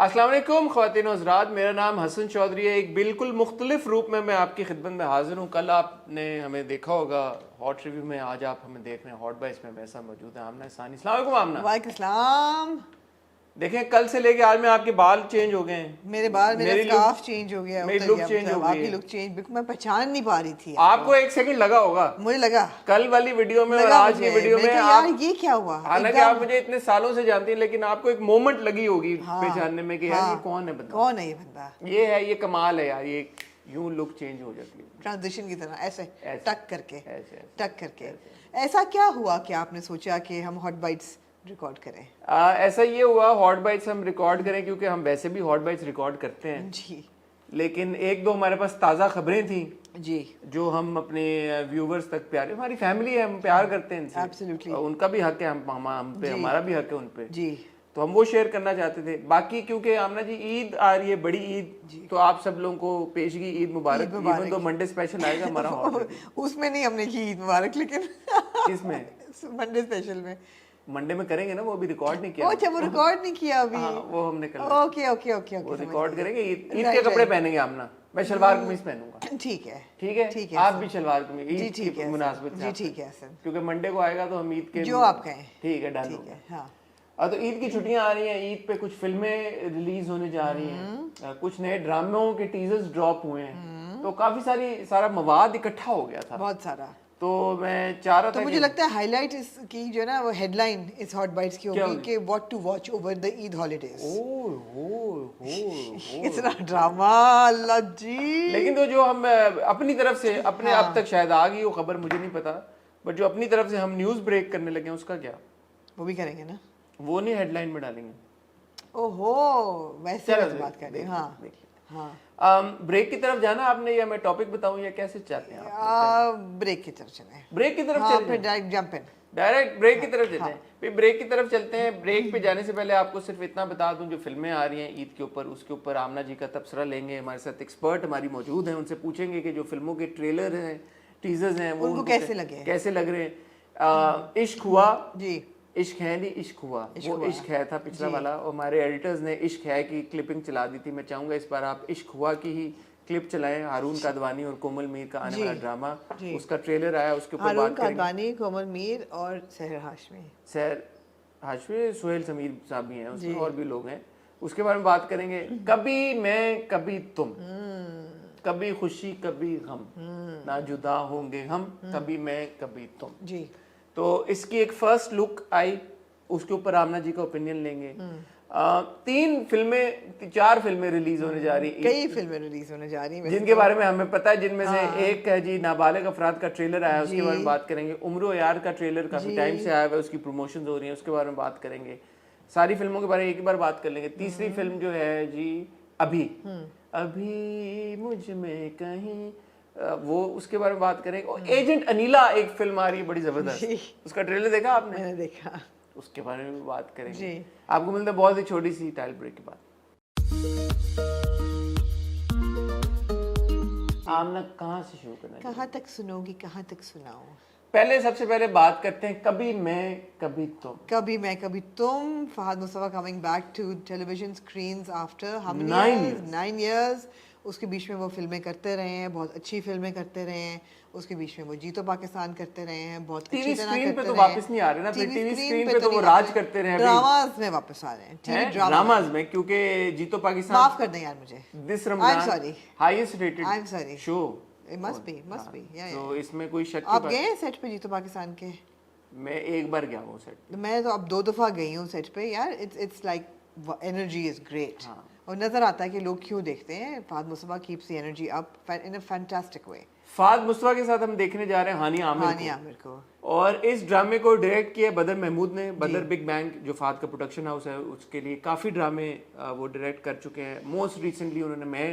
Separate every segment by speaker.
Speaker 1: अस्सलाम वालेकुम ख्वातीन और हज़रात, मेरा नाम हसन चौधरी है। एक बिल्कुल मुख्तलिफ रूप में मैं आपकी खिदमत में हाजिर हूँ। कल आपने हमें देखा होगा हॉट रिव्यू में, आज आप हमें देख रहे हैं हॉट बाइट्स में। वैसा मौजूद है आमना सानी। अस्सलाम वालेकुम आमना।
Speaker 2: वालेकुम सलाम।
Speaker 1: देखें, कल से लेके आज में आपके बाल चेंज हो गए हैं।
Speaker 2: मेरे बाल, मेरा
Speaker 1: मेरी
Speaker 2: स्कार्फ चेंज हो गया,
Speaker 1: मेरी
Speaker 2: उतर
Speaker 1: लुक
Speaker 2: गया,
Speaker 1: चेंज हो
Speaker 2: मतलब
Speaker 1: गई
Speaker 2: आपकी
Speaker 1: है।
Speaker 2: लुक चेंज, बिल्कुल मैं पहचान नहीं पा रही थी
Speaker 1: आपको एक सेकंड लगा होगा,
Speaker 2: मुझे लगा
Speaker 1: कल वाली वीडियो में और
Speaker 2: लगा
Speaker 1: आज की
Speaker 2: मुझे।
Speaker 1: वीडियो
Speaker 2: मैं
Speaker 1: में
Speaker 2: कहा,
Speaker 1: आप,
Speaker 2: यार ये क्या हुआ।
Speaker 1: हालांकि
Speaker 2: एकदम-
Speaker 1: आप मुझे इतने सालों से जानती हैं, लेकिन आपको एक मोमेंट लगी होगी पहचानने में कि यार ये कौन है बंदा,
Speaker 2: कौन है ये बंदा।
Speaker 1: ये है, ये कमाल है यार, ये यूं लुक चेंज हो जाती है
Speaker 2: ट्रांजिशन की तरह ऐसे
Speaker 1: ऐसे,
Speaker 2: टक करके
Speaker 1: ऐसे।
Speaker 2: टक करके। ऐसा क्या हुआ कि आपने सोचा कि हम हॉट बाइट्स रिकॉर्ड करें।
Speaker 1: ऐसा ये हुआ, हॉट बाइट्स हम रिकॉर्ड करें क्योंकि हम वैसे भी हॉट बाइट्स रिकॉर्ड करते हैं,
Speaker 2: जी
Speaker 1: लेकिन एक दो हमारे पास ताज़ा खबरें थी
Speaker 2: जी
Speaker 1: जो हम अपने व्यूवर्स तक प्यारे, हमारी फैमिली है, हम प्यार करते हैं इनसे,
Speaker 2: Absolutely.
Speaker 1: उनका भी हक है, हम पे
Speaker 2: जी।
Speaker 1: हमारा भी हक है उन पे,
Speaker 2: जी
Speaker 1: तो हम वो शेयर करना चाहते थे। बाकी क्योंकि आमना जी ईद आ रही है, बड़ी ईद, तो आप सब लोगों को पेशगी ईद मुबारक।
Speaker 2: ईद मुबारक।
Speaker 1: इवन तो मंडे स्पेशल आएगा हमारा हॉट रिव्यू।
Speaker 2: उसमें नहीं हमने की ईद मुबारक, लेकिन
Speaker 1: किसमें?
Speaker 2: मंडे स्पेशल में।
Speaker 1: मंडे में करेंगे ना, वो भी रिकॉर्ड नहीं किया।
Speaker 2: अच्छा, वो रिकॉर्ड नहीं किया अभी।
Speaker 1: हाँ, वो हमने कर
Speaker 2: ओके ओके ओके
Speaker 1: वो
Speaker 2: ओके,
Speaker 1: रिकॉर्ड करेंगे। ईद के
Speaker 2: Right,
Speaker 1: कपड़े
Speaker 2: right.
Speaker 1: पहनेंगे आमना, मैं शलवार कमीज पहनूंगा।
Speaker 2: ठीक है
Speaker 1: ठीक है,
Speaker 2: ठीक है
Speaker 1: आप
Speaker 2: सर।
Speaker 1: भी शलवार कमीज
Speaker 2: जी
Speaker 1: ईद
Speaker 2: ठीक
Speaker 1: की
Speaker 2: है
Speaker 1: मुनासबत
Speaker 2: सर।
Speaker 1: से
Speaker 2: जी
Speaker 1: आप
Speaker 2: ठीक है सर,
Speaker 1: क्योंकि मंडे को आएगा तो हम ईद के
Speaker 2: जो आप कहें।
Speaker 1: ठीक है, डन
Speaker 2: ठीक
Speaker 1: हो
Speaker 2: है।
Speaker 1: गया।
Speaker 2: हाँ
Speaker 1: तो ईद की छुट्टियां आ रही हैं, ईद पे कुछ फिल्में रिलीज होने जा रही हैं, कुछ नए ड्रामों के टीजर्स ड्रॉप हुए हैं, तो काफी सारा मवाद इकट्ठा हो गया था।
Speaker 2: बहुत सारा।
Speaker 1: तो मैं चाह रहा
Speaker 2: तो
Speaker 1: था
Speaker 2: मुझे लगता है हाईलाइट इसकी जो है ना, वो हेडलाइन इस हॉट बाइट्स की
Speaker 1: क्या
Speaker 2: होगी
Speaker 1: होगी?
Speaker 2: कि what to watch over the Eid holidays.
Speaker 1: Oh
Speaker 2: इतना ड्रामा, अल्लाह जी।
Speaker 1: लेकिन तो जो हम अपनी तरफ से अपने अब तक शायद आ गई वो खबर, मुझे नहीं पता, बट जो अपनी तरफ से हम न्यूज़ ब्रेक करने लगे हैं उसका क्या,
Speaker 2: वो भी करेंगे ना।
Speaker 1: वो नहीं हेडलाइन में डालेंगे।
Speaker 2: ओहो, वैसे
Speaker 1: चलो
Speaker 2: वैसे बात कर रहे हैं। हाँ
Speaker 1: देखिए।
Speaker 2: हाँ,
Speaker 1: ब्रेक की तरफ जाना आपने, या मैं टॉपिक बताऊं, या कैसे चाहते हैं आप?
Speaker 2: ब्रेक की तरफ चले।
Speaker 1: ब्रेक की तरफ
Speaker 2: हाँ,
Speaker 1: चलते
Speaker 2: फिर
Speaker 1: हैं,
Speaker 2: direct jump in.
Speaker 1: Direct break की तरफ चलते हैं। फिर ब्रेक की तरफ चलते हैं। ब्रेक पे जाने से पहले आपको सिर्फ इतना बता दूं, जो फिल्में आ रही हैं ईद के ऊपर, उसके ऊपर आमना जी का तबसरा लेंगे। हमारे साथ एक्सपर्ट हमारी मौजूद हैं, उनसे पूछेंगे कि जो फिल्मों के ट्रेलर हैं, टीजर्स हैं, वो
Speaker 2: उनको कैसे लगे,
Speaker 1: कैसे लग रहे हैं। इश्क हुआ
Speaker 2: जी,
Speaker 1: इश्क है नहीं, इश्क हुआ, वो
Speaker 2: हुआ।
Speaker 1: इश्क है था पिछला वाला, और हमारे एडिटर्स ने इश्क है की क्लिपिंग चला दी थी। मैं चाहूंगा इस बार आप इश्क हुआ की ही क्लिप चलाएं। हारून कादवानी और कोमल मीर का आने वाला ड्रामा, उसका ट्रेलर आया, उसके ऊपर
Speaker 2: हारून
Speaker 1: बात करेंगे।
Speaker 2: कादवानी, कोमल मीर और सहर हाशमी।
Speaker 1: सैर हाशमी, सुहेल समीर साहब भी हैं उसमें, और भी लोग हैं, उसके बारे में बात करेंगे। कभी मैं कभी तुम, कभी खुशी कभी गम, ना जुदा होंगे हम, कभी मैं कभी तुम।
Speaker 2: जी,
Speaker 1: तो इसकी एक फर्स्ट लुक आई, उसके ऊपर आमना जी का ओपिनियन लेंगे। 4 फिल्में रिलीज होने जा रही हैं,
Speaker 2: कई फिल्में रिलीज होने जा रही हैं
Speaker 1: जिनके बारे में हमें पता है, जिनमें से एक है जी नाबालिग अफराद का ट्रेलर आया, उसके बारे में बात करेंगे। उम्र यार का ट्रेलर काफी टाइम से आया हुआ है, उसकी प्रमोशंस हो रही हैं, उसके बारे में बात करेंगे। सारी फिल्मों के बारे में एक ही बार बात कर लेंगे। तीसरी फिल्म जो है जी अभी, अभी मुझ में कहीं, वो उसके बारे में बात करेंगे। और एजेंट अनीला एक फिल्म आ रही है बड़ी जबरदस्त, उसका ट्रेलर देखा आपने?
Speaker 2: मैंने देखा।
Speaker 1: उसके बारे में भी बात करेंगे
Speaker 2: जी।
Speaker 1: आपको मिलता है बहुत ही छोटी सी टाइल ब्रेक के बाद। आमना कहाँ से शुरू करना है?
Speaker 2: कहाँ तक सुनोगी, कहाँ तक सुनाऊं?
Speaker 1: पहले सबसे पहले बात करते हैं कभी मैं कभी तुम।
Speaker 2: कभी मैं कभी तुम, Fahad Mustafa coming back to television screens after how many
Speaker 1: 9
Speaker 2: years? 9 years. उसके बीच में वो फिल्में करते रहे हैं, बहुत अच्छी फिल्में करते रहे हैं। उसके बीच में वो जीतो पाकिस्तान करते रहे हैं, बहुत अच्छी
Speaker 1: टीवी
Speaker 2: तरह
Speaker 1: स्क्रीन
Speaker 2: करते
Speaker 1: पे तो
Speaker 2: रहे हैं।
Speaker 1: वापस नहीं आ रहे ना,
Speaker 2: टीवी
Speaker 1: टीवी
Speaker 2: स्क्रीन
Speaker 1: स्क्रीन
Speaker 2: पे
Speaker 1: पे तो
Speaker 2: नहीं
Speaker 1: वो
Speaker 2: आ
Speaker 1: राज
Speaker 2: रहे।
Speaker 1: करते रहे हैं।
Speaker 2: ड्रामाज में वापस आ रहे हैं, टीवी
Speaker 1: ड्रामाज में, क्योंकि जीतो पाकिस्तान
Speaker 2: माफ कर दें यार मुझे।
Speaker 1: This
Speaker 2: I'm
Speaker 1: Ramzan
Speaker 2: sorry.
Speaker 1: Highest rated
Speaker 2: I'm sorry.
Speaker 1: Show.
Speaker 2: It must be, must be. Yeah, yeah.
Speaker 1: तो इसमें कोई शक
Speaker 2: आप
Speaker 1: की
Speaker 2: गए हैं सेट पे जीतो पाकिस्तान के?
Speaker 1: मैं एक बार गया हूँ सेट।
Speaker 2: तो मैं तो अब 2 दफा गई हूँ सेट पे यार। It's like energy is great, और नजर आता है कि लोग क्यों देखते हैं। Fahad Mustafa keeps the energy up in a fantastic way.
Speaker 1: Fahad Mustafa के साथ हम देखने जा रहे हैं हानी आमिर
Speaker 2: को।
Speaker 1: और इस ड्रामे को डायरेक्ट किया बदर महमूद ने। बदर बिग बैंग जो फहद का प्रोडक्शन हाउस है, उसके लिए काफ़ी ड्रामे वो डायरेक्ट कर चुके हैं। मोस्ट रिसेंटली उन्होंने मैं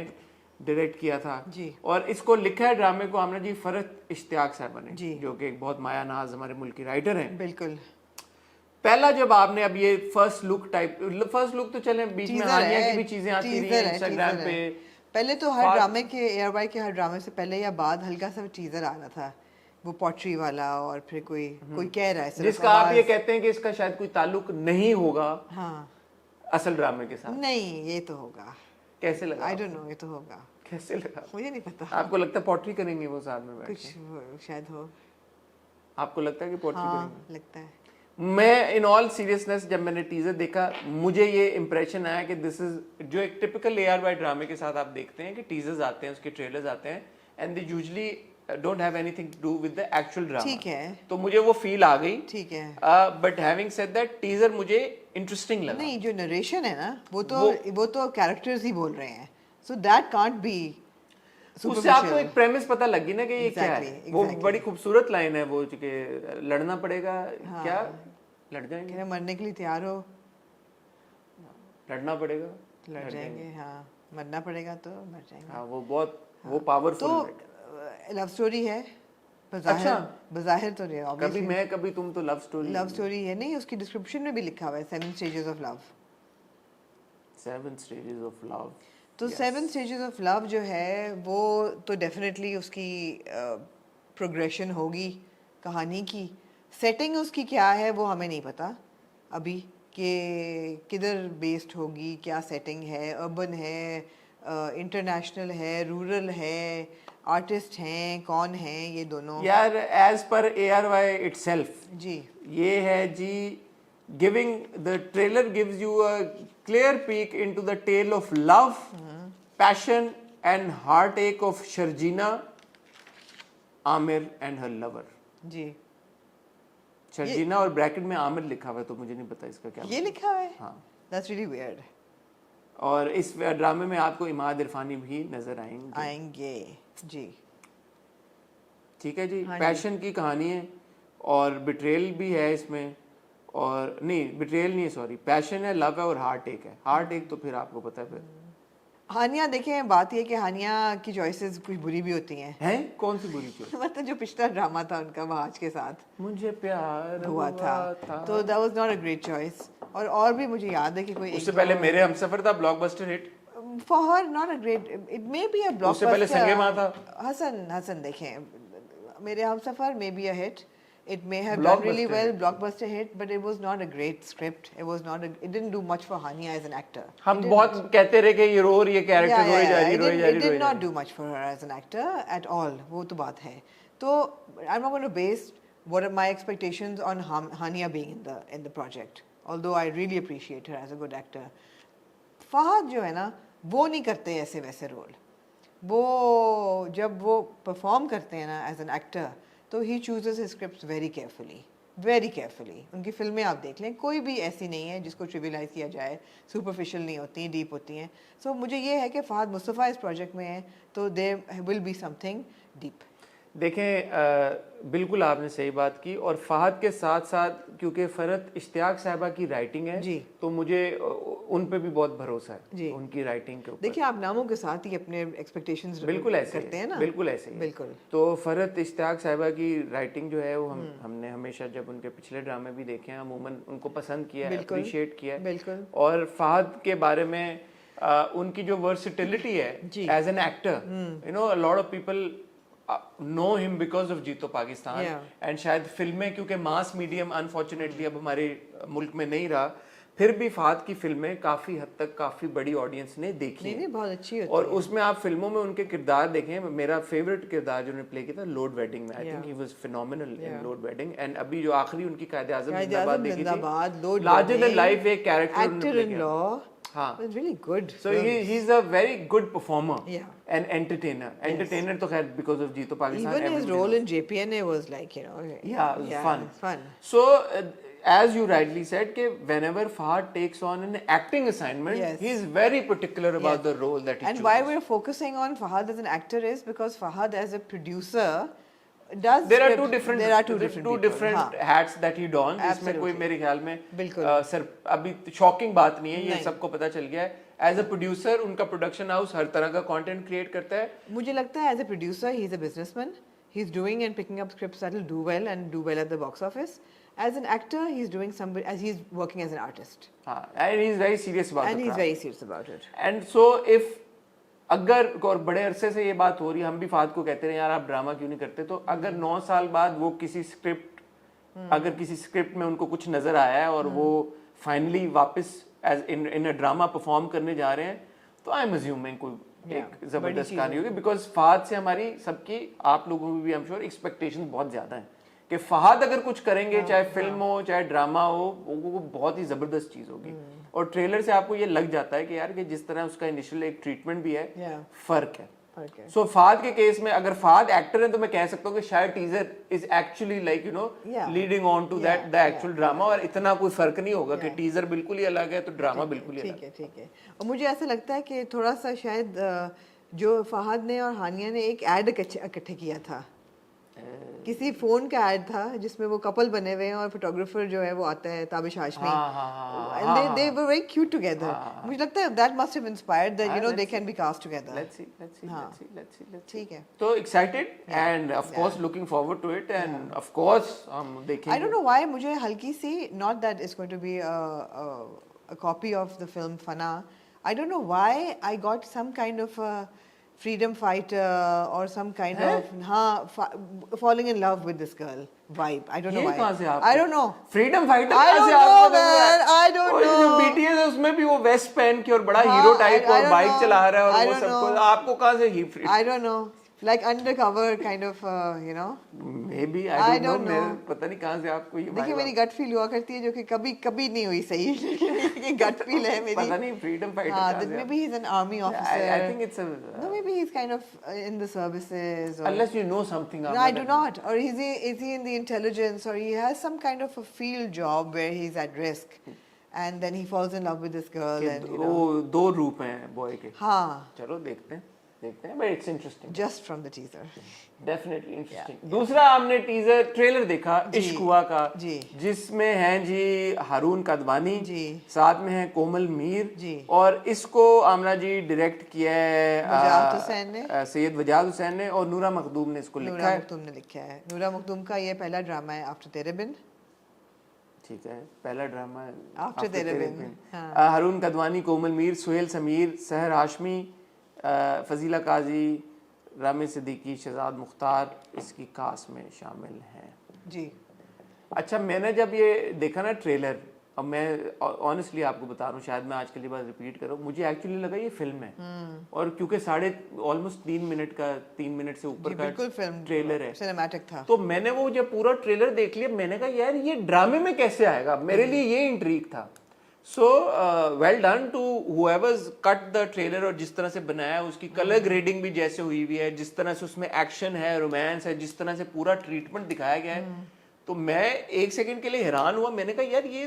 Speaker 1: डायरेक्ट किया था
Speaker 2: जी।
Speaker 1: और इसको लिखा है ड्रामे को आमना जी फरत इश्तियाक साहबा ने,
Speaker 2: जी।
Speaker 1: जो कि एक बहुत माया नाज हमारे मुल्क की राइटर हैं।
Speaker 2: बिल्कुल।
Speaker 1: पहला जब आपने अब ये फर्स्ट लुक तो चले, बीच में हानिया की भी चीजें आती रही हैं इंस्टाग्राम पे।
Speaker 2: पहले तो हर ड्रामे के, एयरवाई के हर ड्रामे से पहले या बाद हल्का सा टीजर आना था, वो पॉटरी वाला, और फिर कोई कह रहा है
Speaker 1: जिसका आप ये कहते हैं कि इसका शायद कोई ताल्लुक नहीं होगा।
Speaker 2: हाँ,
Speaker 1: असल ड्रामे के साथ?
Speaker 2: नहीं, ये तो होगा।
Speaker 1: कैसे लगा?
Speaker 2: आई डोंट नो, ये तो होगा।
Speaker 1: कैसे लगा?
Speaker 2: मुझे नहीं पता।
Speaker 1: आपको लगता है पोट्री करेंगे वो साथ में बैठ के?
Speaker 2: कुछ शायद हो।
Speaker 1: आपको लगता है कि पोट्री करेंगे?
Speaker 2: हाँ, लगता है।
Speaker 1: मैं इन ऑल सीरियसनेस जब मैंने टीजर देखा मुझे ये इंप्रेशन आया कि दिस इज जो एक टिपिकल ARY ड्रामे के साथ आप देखते हैं कि टीजर्स आते हैं, उसके ट्रेलर्स आते हैं and they usually don't have anything to do with the actual drama.
Speaker 2: ठीक है।
Speaker 1: तो मुझे वो फील आ गई।
Speaker 2: ठीक है।
Speaker 1: But having said that teaser मुझे इंटरेस्टिंग लगा।
Speaker 2: नहीं, जो नरेशन है ना वो तो कैरेक्टर्स ही बोल रहे हैं, सो दैट कांट बी।
Speaker 1: उससे आपको एक प्रेमिस पता लगी ना कि ये क्या है।
Speaker 2: Exactly.
Speaker 1: वो बड़ी खूबसूरत लाइन है वो कि लड़ना पड़ेगा। क्या लड़ जाएंगे?
Speaker 2: मरने के लिए तैयार हो,
Speaker 1: लड़ना पड़ेगा,
Speaker 2: लड़ जाएंगे। हाँ, मरना पड़ेगा तो मर जाएंगे।
Speaker 1: हाँ, वो बहुत वो पावरफुल
Speaker 2: तो लव स्टोरी है बज़ाहिर।
Speaker 1: अच्छा।
Speaker 2: बज़ाहिर तो नहीं,
Speaker 1: कभी मैं कभी तुम तो लव
Speaker 2: स्टोरी है। नहीं, उसकी डिस्क्रिप्शन में भी लिखा हुआ है 7 stages of love.
Speaker 1: 7 stages of love.
Speaker 2: तो 7 स्टेजेस ऑफ लव जो है वो तो डेफिनेटली उसकी प्रोग्रेशन होगी कहानी की। सेटिंग उसकी क्या है वो हमें नहीं पता अभी कि किधर बेस्ड होगी, क्या सेटिंग है, अर्बन है, इंटरनेशनल है, रूरल है, आर्टिस्ट हैं, कौन हैं ये दोनों।
Speaker 1: यार एज पर ARY इटसेल्फ
Speaker 2: जी
Speaker 1: ये है जी, giving the trailer gives you a clear peek into the tale of love, passion and heartache of Sharjeena Aamir and her lover.
Speaker 2: जी,
Speaker 1: शर्जीना और ब्रैकेट में आमिर लिखा हुआ है तो मुझे नहीं पता इसका क्या
Speaker 2: ये लिखा हुआ है।
Speaker 1: हाँ,
Speaker 2: दैट्स रियली वियर्ड।
Speaker 1: और इस ड्रामे में आपको इमाद इरफानी भी नजर
Speaker 2: आएंगे जी।
Speaker 1: ठीक है जी।
Speaker 2: हाँ जी।
Speaker 1: पैशन की कहानी है और बिट्रेल भी है इसमें, और नहीं बिट्रेल नहीं है, सॉरी, पैशन है, लव है और हार्ट एक है। हार्ट एक तो फिर आपको पता है फिर
Speaker 2: हानिया देखें, बात ये कि हानिया की चॉइसेस कुछ बुरी भी होती हैं।
Speaker 1: हैं? कौन सी बुरी चीज?
Speaker 2: मतलब जो पिछला ड्रामा था उनका वहाज के साथ
Speaker 1: मुझे प्यार
Speaker 2: हुआ था तो that was not a great choice. और भी मुझे याद है कि कोई
Speaker 1: उससे पहले मेरे हमसफर था, blockbuster hit.
Speaker 2: For her not a great, it may be a blockbuster.
Speaker 1: उससे पहले संगे मां था।
Speaker 2: हसन देखें, मेरे Humsafar may be a hit, it may have done really well, blockbuster hit, but it was not a great script. It didn't do much for Hania as an actor.
Speaker 1: हम बहुत कहते रहे कि ये रो रही है, कैरेक्टर रोई जा रही
Speaker 2: It did not do much for her as an actor at all. वो तो बात है। तो I'm not going to base what are my expectations on Hania being in the project. Although I really appreciate her as a good actor. Fahad जो है ना वो नहीं करते ऐसे वैसे रोल। वो जब वो परफॉर्म करते हैं ना एज एन एक्टर तो ही chooses his scripts very carefully. उनकी फिल्में आप देख लें, कोई भी ऐसी नहीं है जिसको ट्रिविलाइज किया जाए, सुपरफिशियल नहीं होती, डीप होती हैं। सो मुझे ये है कि फहद मुस्तफ़ा इस प्रोजेक्ट में है तो there will be something deep.
Speaker 1: देखें बिल्कुल आपने सही बात की, और फहद के साथ साथ क्योंकि फरहत इश्तियाक साहिबा की राइटिंग है
Speaker 2: जी,
Speaker 1: तो मुझे उन पे भी बहुत भरोसा है
Speaker 2: जी,
Speaker 1: उनकी राइटिंग के ऊपर।
Speaker 2: देखिए आप नामों के साथ ही अपने एक्सपेक्टेशंस
Speaker 1: बिल्कुल ऐसे
Speaker 2: करते हैं ना,
Speaker 1: बिल्कुल ऐसे ही।
Speaker 2: बिल्कुल।
Speaker 1: तो फरहत इश्तियाक साहिबा की राइटिंग जो है वो हमने हमेशा जब उनके पिछले ड्रामे भी देखे हैं अमूमन उनको पसंद किया है, अप्रिशिएट किया है।
Speaker 2: बिल्कुल।
Speaker 1: और फहद के बारे में उनकी जो वर्सिटिलिटी है as an actor, you know, a lot of people know him because of जीतो पाकिस्तान, एंड शायद फिल्में क्योंकि मास मीडियम अनफॉर्चुनेटली अब हमारे मुल्क में नहीं रहा, फिर भी फहद की फिल्में काफी हद तक काफी बड़ी ऑडियंस ने देखी हैं।
Speaker 2: नहीं, बहुत अच्छी होती
Speaker 1: और उसमें आप फिल्मों में उनके किरदार देखें, मेरा फेवरेट किरदार जो उन्होंने प्ले किया था लोड वेडिंग में, I think he was phenomenal in load wedding. And अभी जो आखिरी उनकी कायदे आज़म जिंदाबाद देखी थी, लार्जर देन लाइफ एक कैरेक्टर
Speaker 2: एक्टर इन लॉ,
Speaker 1: हाँ,
Speaker 2: was really good.
Speaker 1: So he is a very good performer,
Speaker 2: yeah,
Speaker 1: and entertainer तो खैर because of जीतो Pakistan,
Speaker 2: even his role in JPNA was like, you know,
Speaker 1: yeah, it was
Speaker 2: fun.
Speaker 1: So as you rightly said कि whenever Fahad takes on an acting assignment, he is very particular about the role that he chooses.
Speaker 2: And why we're focusing on Fahad as an actor is because Fahad as a producer does
Speaker 1: there are two different hats that he dons. इसमें कोई मेरे ख्याल में sir अभी shocking बात नहीं है, ये सबको पता चल गया है। एज अ प्रोड्यूसर उनका प्रोडक्शन हाउस हर तरह का कंटेंट क्रिएट करता है।
Speaker 2: मुझे लगता है as a producer he is a businessman, he is doing and picking up scripts that will do well and do well at the box office. As an actor, he's doing somebody as he's working as an artist.
Speaker 1: And he's very serious about it.
Speaker 2: And he's very serious about it.
Speaker 1: And so if अगर और बड़े अरसे से ये बात हो रही है, हम भी फहद को कहते रहे यार आप ड्रामा क्यों नहीं करते, तो अगर 9 साल बाद वो किसी स्क्रिप्ट अगर किसी स्क्रिप्ट में उनको कुछ नजर आया है और वो फाइनली वापस as in a drama perform करने जा रहे हैं, तो आई एम अज्यूमिंग कोई एक जबरदस्त कहानी होगी, बिकॉज फहद से हमारी सबकी, आप लोगों की भी आई एम श्योर, एक्सपेक्टेशन बहुत ज्यादा है कि फहद अगर कुछ करेंगे, चाहे फिल्म हो चाहे ड्रामा हो, वो बहुत ही जबरदस्त चीज होगी। और ट्रेलर से आपको ये लग जाता है कि यार कि जिस तरह उसका इनिशियल एक ट्रीटमेंट भी है, फर्क है। सो फहद के केस में अगर फहद एक्टर है तो मैं कह सकता हूँ कि शायद teaser is actually like you know leading on to that the actual drama, और इतना कोई फर्क नहीं होगा कि टीजर बिल्कुल ही अलग है तो ड्रामा बिल्कुल ही अलग है।
Speaker 2: ठीक है। और मुझे ऐसा लगता है कि थोड़ा सा शायद जो फहद ने और हानिया ने एक ऐड इकट्ठे किया था, किसी फोन का ऐड था जिसमें वो कपल बने हुए हैं और फोटोग्राफर जो है वो आता है Tabish Hashmi, and they were very cute together. मुझे लगता है that must have inspired that you know they can be cast together.
Speaker 1: Let's see.
Speaker 2: ठीक है।
Speaker 1: तो excited and of course looking forward to it, and of course हम देखेंगे।
Speaker 2: I don't know why मुझे हल्की सी, not that it's going to be a copy of the film Fana, I don't know why I got some kind of a freedom fighter or some kind of falling in love with this girl vibe. I don't know why.
Speaker 1: कहाँ से आपको?
Speaker 2: I don't know.
Speaker 1: Freedom fighter
Speaker 2: I
Speaker 1: कहाँ से
Speaker 2: don't
Speaker 1: आपको
Speaker 2: know, man. I don't know.
Speaker 1: जो BTS है उसमें भी वो वेस्ट पहन के और बड़ा हीरो टाइप और बाइक चला रहा है और वो सब कुछ, आपको कहाँ से ही free?
Speaker 2: I don't know. Like undercover kind of, you know.
Speaker 1: Maybe I don't know. मैं पता नहीं कहाँ से आपको ये
Speaker 2: देखिए मेरी गट फील हुआ करती है जो कि कभी नहीं हुई सही। ये गट फील है मेरी।
Speaker 1: पता नहीं फ्रीडम फाइटर
Speaker 2: हाँ, then maybe he's an army officer.
Speaker 1: I think it's a
Speaker 2: no, maybe he's kind of in the services. Or,
Speaker 1: unless you know something.
Speaker 2: No, I do not. Or is he in the intelligence, or he has some kind of a field job where he's at risk, and then he falls in love with this girl. And you know.
Speaker 1: वो दो रूप हैं boy के।
Speaker 2: हाँ।
Speaker 1: चलो देखते हैं, but it's interesting.
Speaker 2: Just from the teaser.
Speaker 1: Definitely interesting. दूसरा हमने टीजर ट्रेलर देखा इश्क हुआ का, जिसमें हैं जी हारून कादवानी, साथ में है कोमल मीर, और इसको आमना जी डायरेक्ट किया है सैयद वजाद हुसैन ने, और नूरा मखदूम ने इसको लिखा है।
Speaker 2: नूरा मखदूम का ये पहला ड्रामा है आफ्टर तेरे बिन।
Speaker 1: ठीक है, पहला ड्रामा है
Speaker 2: आफ्टर तेरे बिन।
Speaker 1: हारून कादवानी, कोमल मीर, सुहेल समीर, सहर हाशमी, फजीला काजी, रामी सिद्दीकी, शहजाद मुख्तार इसकी कास्ट में शामिल हैं
Speaker 2: जी।
Speaker 1: अच्छा, मैंने जब ये देखा ना ट्रेलर, अब मैं ऑनेस्टली आपको बता रहा हूँ, शायद मैं आज के लिए बात रिपीट करूँ, मुझे एक्चुअली लगा ये फिल्म है। और क्योंकि ऑलमोस्ट 3 मिनट से ऊपर का
Speaker 2: फिल्म
Speaker 1: ट्रेलर है,
Speaker 2: सिनेमैटिक था,
Speaker 1: तो मैंने वो जब पूरा ट्रेलर देख लिया, मैंने कहा यार ये ड्रामे में कैसे आएगा, मेरे लिए ये इंट्रीग था। So well done to whoever's cut the trailer, और जिस तरह से बनाया है, उसकी कलर ग्रेडिंग भी जैसे हुई हुई है, जिस तरह से उसमें एक्शन है, रोमांस है, जिस तरह से पूरा ट्रीटमेंट दिखाया गया है, तो मैं एक सेकंड के लिए हैरान हुआ। मैंने कहा यार ये